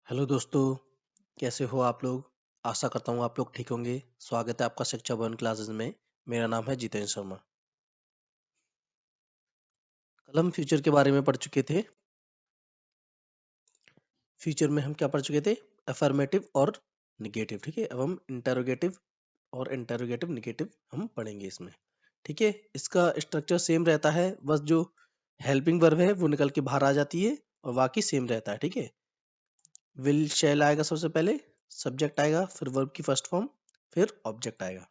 Hello दोस्तों, कैसे हो आप लोग। आशा करता हूँ आप लोग ठीक होंगे। स्वागत है आपका शिक्षा भवन क्लासेस में। मेरा नाम है जितेंद्र शर्मा। कल हम फ्यूचर के बारे में पढ़ चुके थे। फ्यूचर में हम क्या पढ़ चुके थे? अफर्मेटिव और निगेटिव। ठीक है, अब हम इंटेरोगेटिव और इंटेरोगेटिव निगेटिव हम पढ़ेंगे इसमें। ठीक है, इसका स्ट्रक्चर सेम रहता है, बस जो हेल्पिंग वर्ब है वो निकल के बाहर आ जाती है और बाकी सेम रहता है। ठीक है, विल शैल आएगा सबसे पहले, सब्जेक्ट आएगा, फिर वर्ब की फर्स्ट फॉर्म, फिर ऑब्जेक्ट आएगा।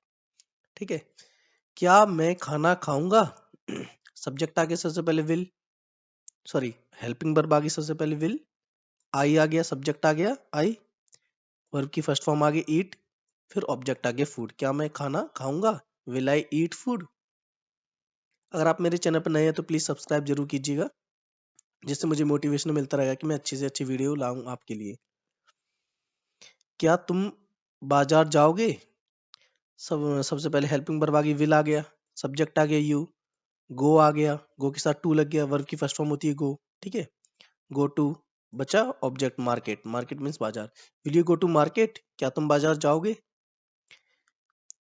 ठीक है, क्या मैं खाना खाऊंगा? सब्जेक्ट आ गया सबसे पहले विल, सॉरी हेल्पिंग वर्ब आ गई सबसे पहले विल, आई आ गया, सब्जेक्ट आ गया आई, वर्ब की फर्स्ट फॉर्म आ गई ईट, फिर ऑब्जेक्ट आ गया फूड। क्या मैं खाना खाऊंगा? Will I eat food? अगर आप मेरे चैनल पर नए हैं तो प्लीज सब्सक्राइब जरूर कीजिएगा, जिससे मुझे मोटिवेशन मिलता रहेगा कि मैं अच्छी से अच्छी वीडियो लाऊं आपके लिए। क्या तुम बाजार जाओगे? सबसे पहले हेल्पिंग वर्ब आ गई विल आ गया, सब्जेक्ट आ गया यू, गो आ गया, गो के साथ टू लग गया, वर्ब की फर्स्ट फॉर्म होती है गो। ठीक है, गो टू बचा, ऑब्जेक्ट मार्केट, मार्केट मीन्स बाजार। Will you go to market? क्या तुम बाजार जाओगे?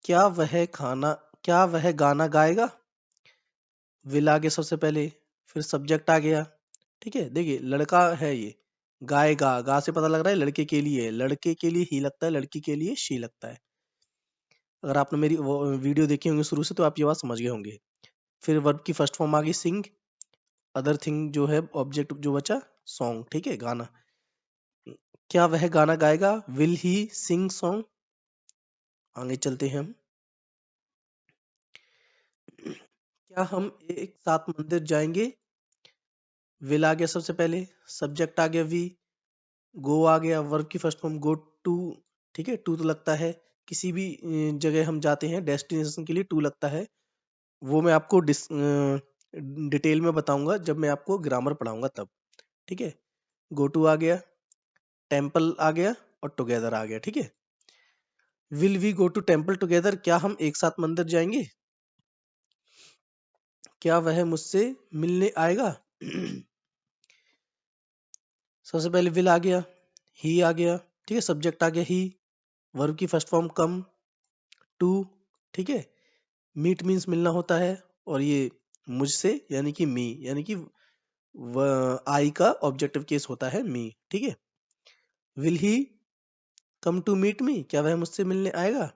क्या वह खाना क्या वह गाना गाएगा? विल आ गया सबसे पहले, फिर सब्जेक्ट आ गया। ठीक है, देखिए लड़का है ये, गाएगा, गा से पता लग रहा है लड़के के लिए है, लड़के के लिए ही लगता है, लड़की के लिए शी लगता है। अगर आपने मेरी वो वीडियो देखी होंगी शुरू से तो आप ये बात समझ गए होंगे। फिर वर्ब की फर्स्ट फॉर्म आ गई सिंग, अदर थिंग जो है ऑब्जेक्ट जो बचा सॉन्ग। ठीक है, गाना। क्या वह गाना गाएगा? Will he sing song? आगे चलते हैं हम। क्या हम एक साथ मंदिर जाएंगे? विल आ गया सबसे पहले, सब्जेक्ट आ गया वी, गो आ गया, वर्ब की फर्स्ट फॉर्म गो टू। ठीक है, टू तो लगता है किसी भी जगह हम जाते हैं डेस्टिनेशन के लिए टू लगता है। वो मैं आपको डिटेल में बताऊंगा जब मैं आपको ग्रामर पढ़ाऊंगा तब। ठीक है, गो टू आ गया, टेम्पल आ गया और टुगेदर आ गया। ठीक है, will we go to temple together? क्या हम एक साथ मंदिर जाएंगे? क्या वह मुझसे मिलने आएगा? सबसे पहले विल आ गया, ही आ गया, ठीक है, सब्जेक्ट आ गया ही, वर्ब की फर्स्ट फॉर्म कम टू। ठीक है, मीट मीन्स मिलना होता है, और ये मुझसे यानी कि मी, यानी कि आई का ऑब्जेक्टिव केस होता है मी। ठीक है, will he come to meet me? क्या वह मुझसे मिलने आएगा?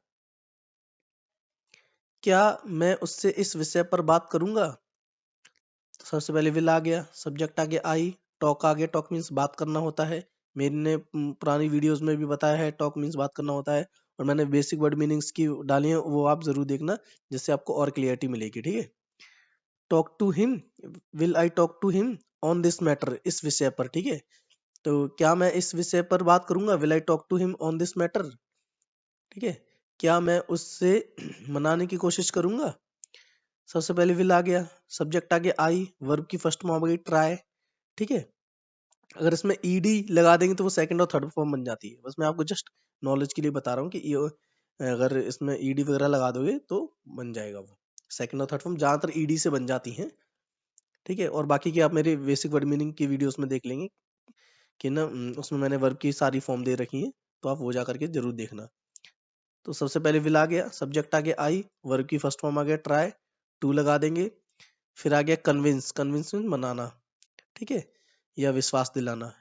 क्या मैं उससे इस विषय पर बात करूंगा? तो सबसे पहले विल आ गया, सब्जेक्ट आ गया आई, टॉक आ गया, टॉक मीन्स बात करना होता है। मैंने पुरानी वीडियोस में भी बताया है टॉक मीन्स बात करना होता है, और मैंने बेसिक वर्ड मीनिंग्स की डाली है, वो आप जरूर देखना, जिससे आपको और क्लियरिटी मिलेगी। ठीक है, talk to him, will I talk to him on this matter? इस विषय पर। ठीक है, तो क्या मैं इस विषय पर बात करूंगा? Will I talk to him on this matter? ठीक है, क्या मैं उससे मनाने की कोशिश करूंगा? सबसे पहले विल आ गया, सब्जेक्ट आ गया आई, वर्ब की फर्स्ट फॉर्म आ गई ट्राई। ठीक है, अगर इसमें ईडी लगा देंगे तो वो सेकंड और थर्ड फॉर्म बन जाती है। बस मैं आपको जस्ट नॉलेज के लिए बता रहा हूँ कि ये अगर इसमें ईडी वगैरह लगा दोगे तो बन जाएगा वो सेकंड और थर्ड फॉर्म, ज्यादातर ईडी से बन जाती हैं। ठीक है, और बाकी की आप मेरे बेसिक वर्ड मीनिंग की वीडियोस में देख लेंगे कि ना, उसमें मैंने वर्ब की सारी फॉर्म दे रखी है, तो आप वो जा करके जरूर देखना। तो सबसे पहले विल आ गया, सब्जेक्ट आ गया आई, वर्ब की फर्स्ट फॉर्म आ गया ट्राई, टू लगा देंगे। फिर आ गया कन्विंस, कन्विंस मीन मनाना। ठीक है, या विश्वास दिलाना।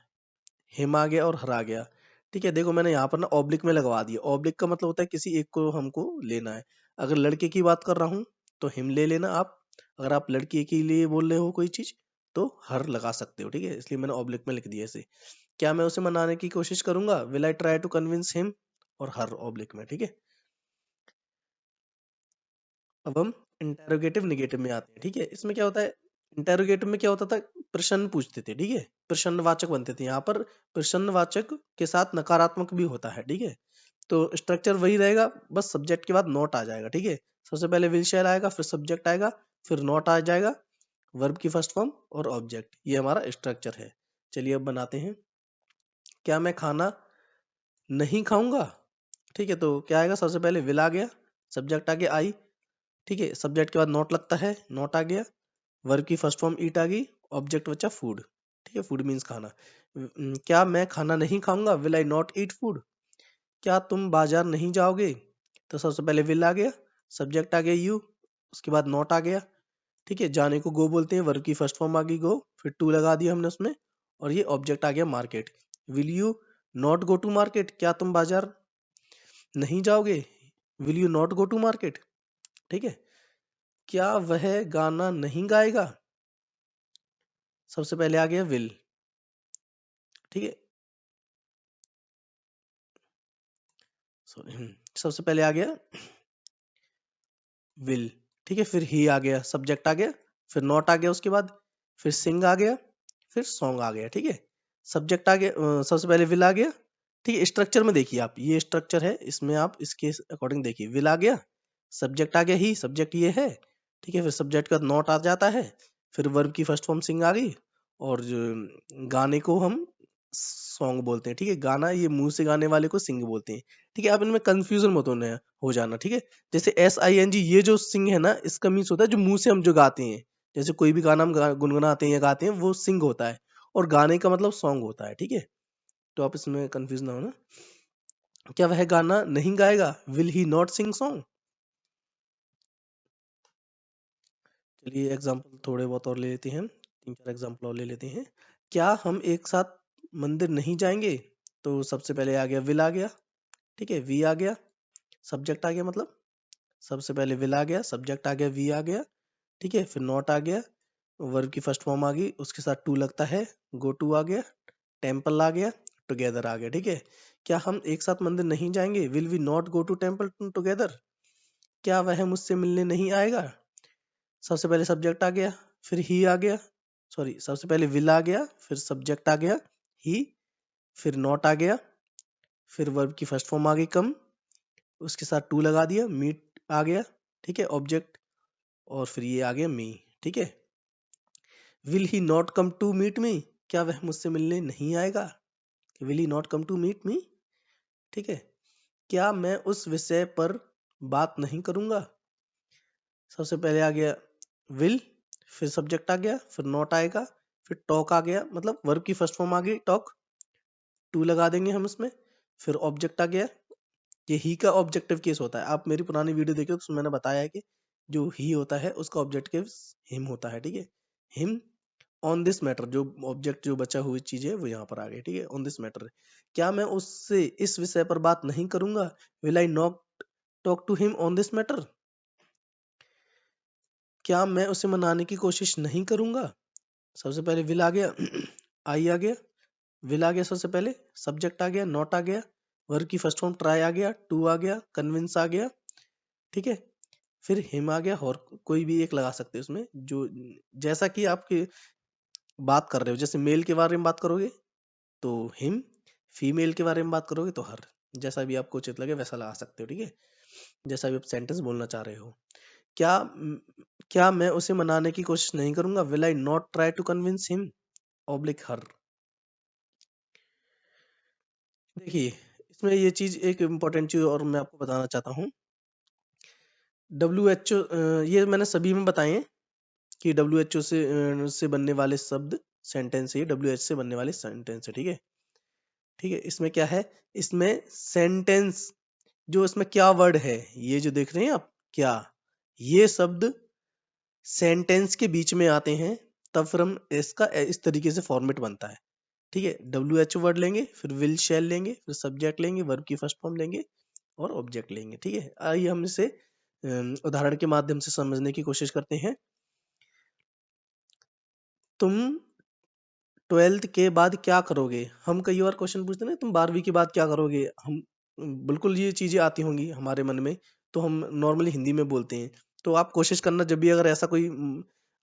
हिम आ गया और हर आ गया। ठीक है, देखो मैंने यहाँ पर ना ऑब्लिक में लगवा दिया, ऑब्लिक का मतलब होता है किसी एक को हमको लेना है। अगर लड़के की बात कर रहा हूँ तो हिम ले लेना आप, अगर आप लड़की के लिए बोल रहे हो कोई चीज तो हर लगा सकते हो। ठीक है, इसलिए मैंने ऑब्लिक में लिख दिया इसे। क्या मैं उसे मनाने की कोशिश करूंगा? Will I try to convince him, और हर ऑब्लिक में। ठीक है, अब हम इंटेरोगेटिव निगेटिव में आते हैं। ठीक है, इसमें क्या होता है, इंटेरोगेटिव में क्या होता था, प्रश्न पूछते थे। ठीक है, प्रश्नवाचक बनते थे। यहाँ पर प्रश्नवाचक के साथ नकारात्मक भी होता है। ठीक है, तो स्ट्रक्चर वही रहेगा, बस सब्जेक्ट के बाद नॉट आ जाएगा। ठीक है, सबसे पहले विल शैल आएगा, फिर सब्जेक्ट आएगा, फिर नॉट आ जाएगा, वर्ब की फर्स्ट फॉर्म और ऑब्जेक्ट। ये हमारा स्ट्रक्चर है। चलिए अब बनाते हैं। क्या मैं खाना नहीं खाऊंगा? ठीक है, तो क्या आएगा, सबसे पहले विल आ गया, सब्जेक्ट आ गया आई। ठीक है, सब्जेक्ट के बाद नॉट लगता है, नॉट आ गया, वर्ब की फर्स्ट फॉर्म ईट आ गई, ऑब्जेक्ट बचा फूड। ठीक है, फूड मीन्स खाना। क्या मैं खाना नहीं खाऊंगा, will I not eat food. क्या तुम बाजार नहीं जाओगे, तो सबसे पहले विल आ गया, सब्जेक्ट आ गया यू, उसके बाद नॉट आ गया। ठीक है, जाने को गो बोलते हैं, वर्ब की फर्स्ट फॉर्म आ गई गो, फिर टू लगा दिया हमने उसमें, और ये ऑब्जेक्ट आ गया market. Will you not go to market, क्या तुम बाजार नहीं जाओगे, will you not go to market. ठीक है, क्या वह गाना नहीं गाएगा, सबसे पहले आ गया विल। ठीक है, सॉरी, सबसे पहले आ गया विल। ठीक है, फिर ही आ गया, सब्जेक्ट आ गया, फिर नॉट आ गया, उसके बाद फिर सिंग आ गया, फिर सॉन्ग आ गया। ठीक है, सब्जेक्ट आ गया, सबसे पहले विल आ गया। ठीक है, स्ट्रक्चर में देखिए आप, ये स्ट्रक्चर है, इसमें आप इसके अकॉर्डिंग देखिए, विल आ गया, सब्जेक्ट आ गया ही, सब्जेक्ट ये है। ठीक है, फिर सब्जेक्ट का नॉट आ जाता है, फिर वर्ब की फर्स्ट फॉर्म सिंग आ गई, और गाने को हम सॉन्ग बोलते हैं। ठीक है, गाना ये मुंह से गाने वाले को सिंग बोलते हैं। ठीक है, आप इनमें कंफ्यूजन मत होना, हो जाना। ठीक है, जैसे SING, ये जो सिंग है ना, इसका मीन्स होता है जो मुंह से हम जो गाते हैं, जैसे कोई भी गाना हम गुनगुनाते हैं या गाते हैं, वो सिंग होता है, और गाने का मतलब सॉन्ग होता है। ठीक है, तो आप इसमें कंफ्यूज ना होना। क्या वह गाना नहीं गाएगा, will he not sing song. चलिए एग्जाम्पल थोड़े बहुत और ले लेते हैं, 3-4 एग्जाम्पल और ले लेते हैं। क्या हम एक साथ मंदिर नहीं जाएंगे, तो सबसे पहले आ गया विल आ गया। ठीक है, वी आ गया, सब्जेक्ट आ गया, मतलब सबसे पहले विल आ गया, सब्जेक्ट आ गया, वी आ गया। ठीक है, फिर नॉट आ गया, वर्ब की फर्स्ट फॉर्म आ गई, उसके साथ टू लगता है, गो टू आ गया, टेम्पल आ गया, टुगेदर आ गया। ठीक है, क्या हम एक साथ मंदिर नहीं जाएंगे, will we not go to temple together. क्या वह मुझसे मिलने नहीं आएगा, सबसे पहले सब्जेक्ट आ गया, फिर ही आ गया, सॉरी, सबसे पहले विल आ गया, फिर सब्जेक्ट आ गया ही, फिर नॉट आ गया, फिर वर्ब की फर्स्ट फॉर्म आ गई कम, उसके साथ टू लगा दिया, मीट आ गया। ठीक है, ऑब्जेक्ट, और फिर ये आ गया मी। ठीक है, will he not come to meet me, क्या वह मुझसे मिलने नहीं आएगा, will he not come to meet me. ठीक है, क्या मैं उस विषय पर बात नहीं करूंगा, सबसे पहले आ गया विल, फिर सब्जेक्ट आ गया, फिर नॉट आएगा, फिर टॉक आ गया, मतलब वर्ब की फर्स्ट फॉर्म आ गई टॉक, टू लगा देंगे हम इसमें, फिर ऑब्जेक्ट आ गया। ये ही का ऑब्जेक्टिव केस होता है, आप मेरी पुरानी वीडियो देखो तो उसमें मैंने बताया है कि जो ही होता है उसका ऑब्जेक्टिव हिम होता है। ठीक है, हिम ऑन दिस मैटर, जो ऑब्जेक्ट जो बचा हुई चीज है वो यहाँ पर आ गई। ठीक है, ऑन दिस मैटर, क्या मैं उससे इस विषय पर बात नहीं करूंगा, will I not talk to him on this matter. क्या मैं उसे मनाने की कोशिश नहीं करूंगा, सबसे पहले विल आ गया, आई आ गया, विल आ गया सबसे पहले, सब्जेक्ट आ गया, नॉट आ गया, वर्ब की फर्स्ट फॉर्म ट्राई आ गया, टू आ गया, कन्विंस आ गया। ठीक है, फिर हिम आ गया, और कोई भी एक लगा सकते हैं उसमें, जो जैसा कि आपकी बात कर रहे हो, जैसे मेल के बारे में बात करोगे तो हिम, फीमेल के बारे में बात करोगे तो हर, जैसा भी आपको उचित लगे वैसा लगा सकते हो। ठीक है, जैसा भी आप सेंटेंस बोलना चाह रहे हो। क्या क्या मैं उसे मनाने की कोशिश नहीं करूंगा, will I not try to convince him oblique her. देखिए, इसमें ये चीज एक इम्पोर्टेंट चीज और मैं आपको बताना चाहता हूँ। WHO, ये मैंने सभी में बताए हैं कि WHO से बनने वाले शब्द सेंटेंस है, WHO से बनने वाले सेंटेंस है। ठीक है, ठीक है, इसमें क्या है, इसमें सेंटेंस, जो इसमें क्या वर्ड है, ये जो देख रहे हैं आप क्या, ये शब्द सेंटेंस के बीच में आते हैं, तब फिर हम इसका इस तरीके से फॉर्मेट बनता है। ठीक है, WHO वर्ड लेंगे, फिर विल शैल लेंगे, फिर सब्जेक्ट लेंगे, वर्ब की फर्स्ट फॉर्म लेंगे, और ऑब्जेक्ट लेंगे। ठीक है, आइए हम इसे उदाहरण के माध्यम से समझने की कोशिश करते हैं। तुम 12th के बाद क्या करोगे, हम कई बार क्वेश्चन पूछते हैं ना, तुम 12वीं के बाद क्या करोगे, हम बिल्कुल ये चीजें आती होंगी हमारे मन में, तो हम नॉर्मली हिंदी में बोलते हैं। तो आप कोशिश करना, जब भी अगर ऐसा कोई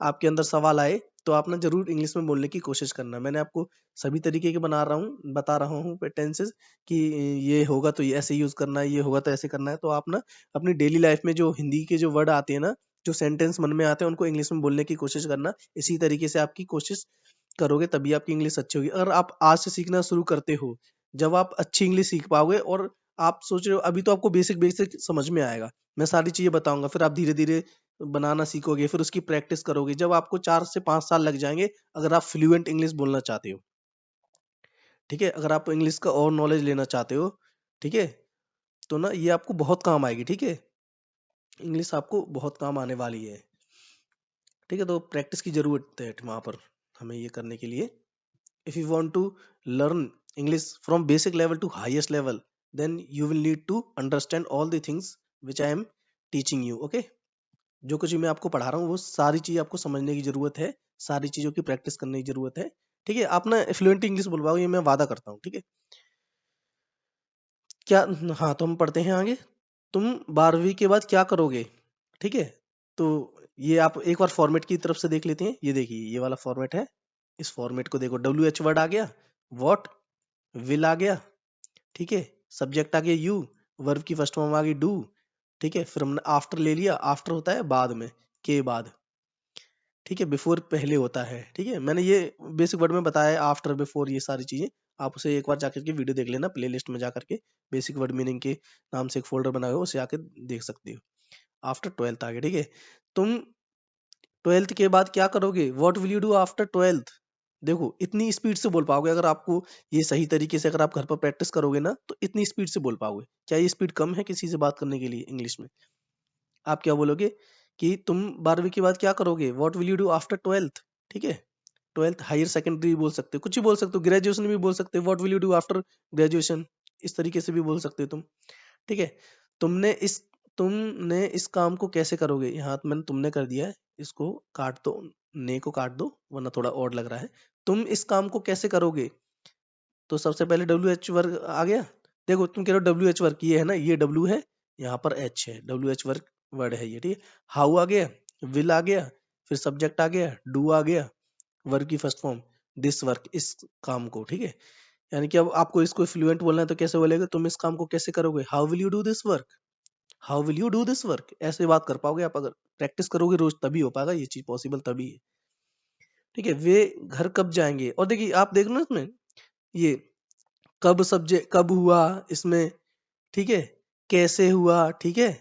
आपके अंदर सवाल आए, तो आप ना जरूर इंग्लिश में बोलने की कोशिश करना। मैंने आपको सभी तरीके के बता रहा हूँ टेंसेस, कि ये होगा तो ये ऐसे यूज करना है, ये होगा तो ऐसे करना है। तो आप ना अपनी डेली लाइफ में जो हिंदी के जो वर्ड आते हैं ना, जो सेंटेंस मन में आते हैं, उनको इंग्लिश में बोलने की कोशिश करना। इसी तरीके से आपकी कोशिश करोगे तभी आपकी इंग्लिश अच्छी होगी। अगर आप आज से सीखना शुरू करते हो, जब आप अच्छी इंग्लिश सीख पाओगे, और आप सोच रहे हो अभी तो आपको बेसिक बेसिक समझ में आएगा, मैं सारी चीजें बताऊंगा, फिर आप धीरे धीरे बनाना सीखोगे, फिर उसकी प्रैक्टिस करोगे, जब आपको 4 से 5 साल लग जाएंगे, अगर आप फ्लुएंट इंग्लिश बोलना चाहते हो। ठीक है? अगर आप इंग्लिश का और नॉलेज लेना चाहते हो, ठीक है? तो ना ये आपको बहुत काम आएगी, ठीक है? इंग्लिश आपको बहुत काम आने वाली है, ठीक है? तो प्रैक्टिस की ज़रूरत है वहाँ पर हमें ये करने के लिए। If you want to learn English from basic level to highest level, then you will need to understand all the things which I am teaching you. Okay? जो कुछ भी मैं आपको पढ़ा रहा हूँ वो सारी चीज आपको समझने की जरूरत है, सारी चीजों की प्रैक्टिस करने की जरूरत है, ठीक है? आप ना फ्लुएंट इंग्लिश बोल पाओगे, ये मैं वादा करता हूँ, ठीक है? क्या? हाँ, तो हम पढ़ते हैं आगे। तुम 12वीं के बाद क्या करोगे? ठीक है? तो ये आप एक बार फॉर्मेट की तरफ से देख लेते हैं। ये देखिए, ये वाला फॉर्मेट है। इस फॉर्मेट को देखो, WH वर्ड आ गया, व्हाट, विल आ गया, ठीक है? सब्जेक्ट आ गया यू, वर्ब की फर्स्ट फॉर्म आ गई डू, ठीक है? फिर हमने आफ्टर ले लिया, आफ्टर होता है बाद में, के बाद, ठीक है? बिफोर पहले होता है, ठीक है? मैंने ये बेसिक वर्ड में बताया है, आफ्टर, बिफोर, ये सारी चीजें। आप उसे एक बार जाकर के वीडियो देख लेना, प्लेलिस्ट में जाकर के बेसिक वर्ड मीनिंग के नाम से एक फोल्डर बना हुआ है, उसे आके देख सकते हो। आफ्टर 12th आ गया, ठीक है? तुम 12th के बाद क्या करोगे? What will you do after 12th? देखो, इतनी स्पीड से बोल पाओगे अगर आपको ये सही तरीके से अगर आप घर पर प्रैक्टिस करोगे ना, तो इतनी स्पीड से बोल पाओगे। क्या ये स्पीड कम है किसी से बात करने के लिए इंग्लिश में? आप क्या बोलोगे कि तुम 12वीं के बाद क्या करोगे? What will you do after 12th? ठीक है? 12th हायर सेकेंडरी भी बोल सकते हो, कुछ भी बोल सकते हो, ग्रेजुएशन भी बोल सकते हो, what will you do after graduation, इस तरीके से भी बोल सकते हो तुम, ठीक है? तुमने इस तुमने इस काम को कैसे करोगे? यहाँ तो मैंने तुमने कर दिया है, इसको काट दो, ने को काट दो, वरना थोड़ा ऑड लग रहा है। तुम इस काम को कैसे करोगे? तो सबसे पहले WH वर्ग आ गया। देखो, तुम कह रहे हो WH वर्ग, ये है ना, ये W है, यहाँ पर H है, WH वर्ग वर्ड है ये, ठीक है? हाउ आ गया, विल आ गया, फिर सब्जेक्ट आ गया, डू आ गया, वर्ग की फर्स्ट फॉर्म, दिस वर्क, इस काम को, ठीक है? यानी कि अब आपको इसको फ्लुएंट बोलना है तो कैसे बोलेगा? तुम इस काम को कैसे करोगे? How will you do this work? How will you do this work? ऐसे बात कर पाओगे आप, अगर प्रैक्टिस करोगे रोज तभी हो पाएगा, ये चीज पॉसिबल तभी है, ठीक है? वे घर कब जाएंगे? और देखिए, आप देख लो ना इसमें, ये कब सब्जेक्ट, कब हुआ इसमें, ठीक है? कैसे हुआ, ठीक है?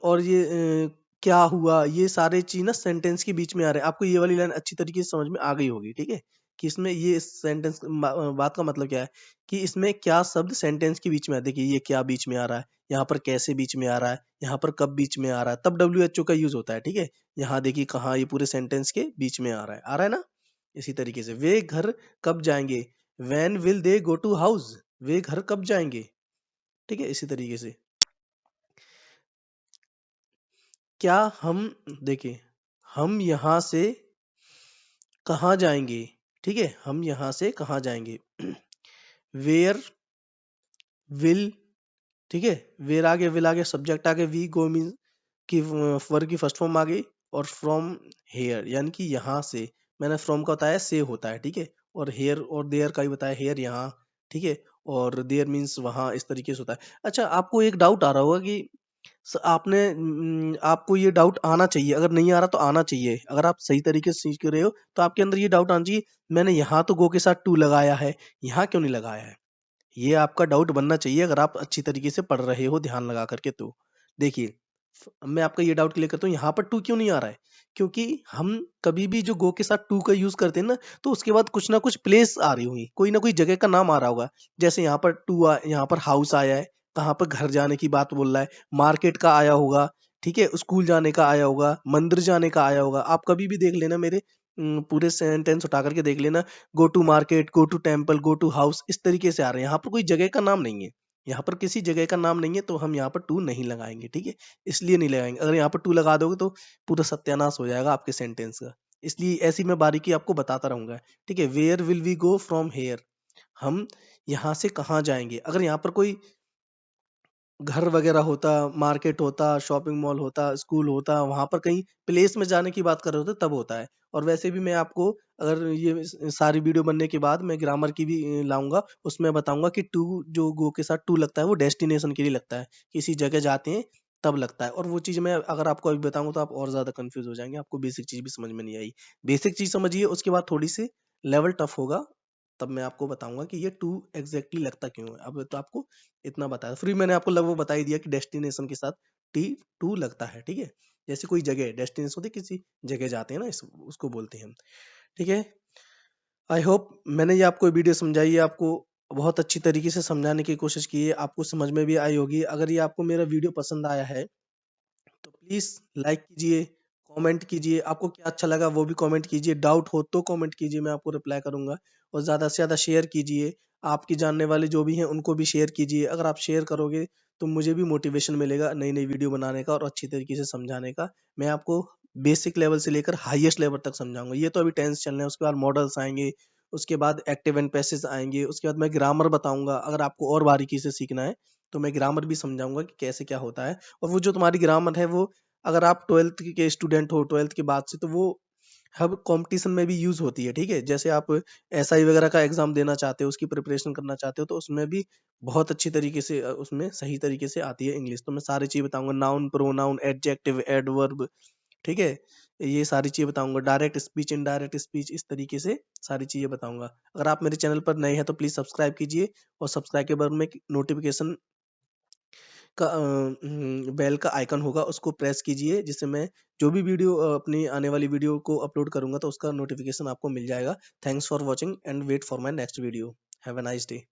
और ये क्या हुआ, ये सारे चीज ना सेंटेंस के बीच में आ रहे हैं। आपको ये वाली लाइन अच्छी तरीके से समझ में आ गई होगी, ठीक है? कि इसमें ये सेंटेंस बात का मतलब क्या है, कि इसमें क्या शब्द सेंटेंस के बीच में है। देखिए, ये क्या बीच में आ रहा है, यहाँ पर कैसे बीच में आ रहा है, यहाँ पर कब बीच में आ रहा है, तब WHO का यूज होता है, ठीक है? यहाँ देखिए कहाँ ये पूरे सेंटेंस के बीच में आ रहा है ना? इसी तरीके से वे घर कब जाएंगे? When will they go to house? वे घर कब जाएंगे? ठीक है? इसी तरीके से क्या हम, देखिए, हम यहाँ से कहाँ जाएंगे? ठीक है? हम यहाँ से कहाँ जाएंगे? वेयर विल, ठीक है? वेयर आ गया, विल आ गया, सब्जेक्ट आ गया, वी गो मीन की वर्ग की फर्स्ट फॉर्म आ गई, और फ्रॉम हेयर, यानी कि यहाँ से। मैंने फ्रॉम का बताया, से होता है, ठीक है? और हेयर और देयर का भी बताया, हेयर यहाँ, ठीक है? और देयर मीन्स वहाँ, इस तरीके से होता है। अच्छा, आपको एक डाउट आ रहा होगा कि आपको ये डाउट आना चाहिए, अगर नहीं आ रहा तो आना चाहिए। अगर आप सही तरीके से सीख रहे हो तो आपके अंदर ये डाउट आना चाहिए, मैंने यहाँ तो गो के साथ टू लगाया है, यहाँ क्यों नहीं लगाया है? ये आपका डाउट बनना चाहिए अगर आप अच्छी तरीके से पढ़ रहे हो ध्यान लगा करके। तो देखिए, मैं आपका ये डाउट क्लियर करता हूँ, यहाँ पर टू क्यों नहीं आ रहा है? क्योंकि हम कभी भी जो गो के साथ टू का यूज करते हैं ना, तो उसके बाद कुछ ना कुछ प्लेस आ रही हुई, कोई ना कोई जगह का नाम आ रहा होगा। जैसे यहाँ पर यहाँ पर हाउस आया है, कहाँ पर घर जाने की बात बोल रहा है, मार्केट का आया होगा, ठीक है? स्कूल जाने का आया होगा, मंदिर जाने का आया होगा। आप कभी भी देख लेना, मेरे पूरे सेंटेंस उठा करके देख लेना, go to market, go to temple, go to house, इस तरीके से आ रहे हैं। यहाँ पर कोई जगह का नाम नहीं है, यहाँ पर किसी जगह का नाम नहीं है, तो हम यहाँ पर टू नहीं लगाएंगे, ठीक है? इसलिए नहीं लगाएंगे। अगर यहाँ पर टू लगा दोगे तो पूरा सत्यानाश हो जाएगा आपके सेंटेंस का। इसलिए ऐसी मैं बारीकी आपको बताता रहूंगा, ठीक है? Where will we go from here, हम यहाँ से कहाँ जाएंगे? अगर यहाँ पर कोई घर वगैरह होता, मार्केट होता, शॉपिंग मॉल होता, स्कूल होता, वहां पर कहीं प्लेस में जाने की बात कर रहे होते तब होता है। और वैसे भी मैं आपको, अगर ये सारी वीडियो बनने के बाद मैं ग्रामर की भी लाऊंगा, उसमें बताऊंगा कि टू, जो गो के साथ टू लगता है वो डेस्टिनेशन के लिए लगता है, किसी जगह जाते हैं तब लगता है। और वो चीज मैं अगर आपको अभी बताऊंगा तो आप और ज्यादा कंफ्यूज हो जाएंगे, आपको बेसिक चीज भी समझ में नहीं आई। बेसिक चीज समझिए, उसके बाद थोड़ी सी लेवल टफ होगा, तब मैं आपको बताऊंगा कि ये टू एग्जैक्टली लगता क्यों है। अब तो आपको इतना बताया, फिर मैंने आपको लगभग बता ही दिया कि डेस्टिनेशन के साथ टी टू लगता है, ठीक है? जैसे कोई जगह डेस्टिनेशन होती है, किसी जगह जाते हैं ना, उसको बोलते हैं हम, ठीक है? आई होप मैंने ये आपको वीडियो समझाई है, आपको बहुत अच्छी तरीके से समझाने की कोशिश की है, आपको समझ में भी आई होगी। अगर ये आपको मेरा वीडियो पसंद आया है तो प्लीज लाइक कीजिए, कमेंट कीजिए, आपको क्या अच्छा लगा वो भी कमेंट कीजिए, डाउट हो तो कमेंट कीजिए, मैं आपको रिप्लाई करूंगा। और ज्यादा से ज्यादा शेयर कीजिए, आपके जानने वाले जो भी हैं उनको भी शेयर कीजिए। अगर आप शेयर करोगे तो मुझे भी मोटिवेशन मिलेगा नई नई वीडियो बनाने का और अच्छी तरीके से समझाने का। मैं आपको बेसिक लेवल से लेकर हाईएस्ट लेवल तक समझाऊंगा। ये तो अभी टेंस चल रहे हैं, उसके बाद मॉडल्स आएंगे, उसके बाद एक्टिव एंड पैसिव आएंगे, उसके बाद मैं ग्रामर बताऊंगा। अगर आपको और बारीकी से सीखना है तो मैं ग्रामर भी समझाऊंगा कि कैसे क्या होता है। और वो जो तुम्हारी ग्रामर है वो, अगर आप 12th के स्टूडेंट हो 12th के बाद से, तो वो हब कंपटीशन में भी यूज होती है। ठीक है, जैसे आप एसआई वगैरह का एग्जाम देना चाहते हो, उसकी प्रिपरेशन करना चाहते हो, तो उसमें भी बहुत अच्छी तरीके से उसमें सही तरीके से आती है इंग्लिश। तो मैं सारी चीज बताऊंगा, नाउन, प्रोनाउन, एडजेक्टिव, एडवर्ब, ठीक है, ये सारी चीजें बताऊंगा। डायरेक्ट स्पीच, इनडायरेक्ट स्पीच, इस तरीके से सारी चीजें बताऊंगा। अगर आप मेरे चैनल पर नए हैं तो प्लीज सब्सक्राइब कीजिए, और सब्सक्राइब के बाद में नोटिफिकेशन का बेल का आइकन होगा, उसको प्रेस कीजिए, जिससे मैं जो भी वीडियो अपनी आने वाली वीडियो को अपलोड करूंगा तो उसका नोटिफिकेशन आपको मिल जाएगा। Thanks for watching and wait for my next video. Have a nice day.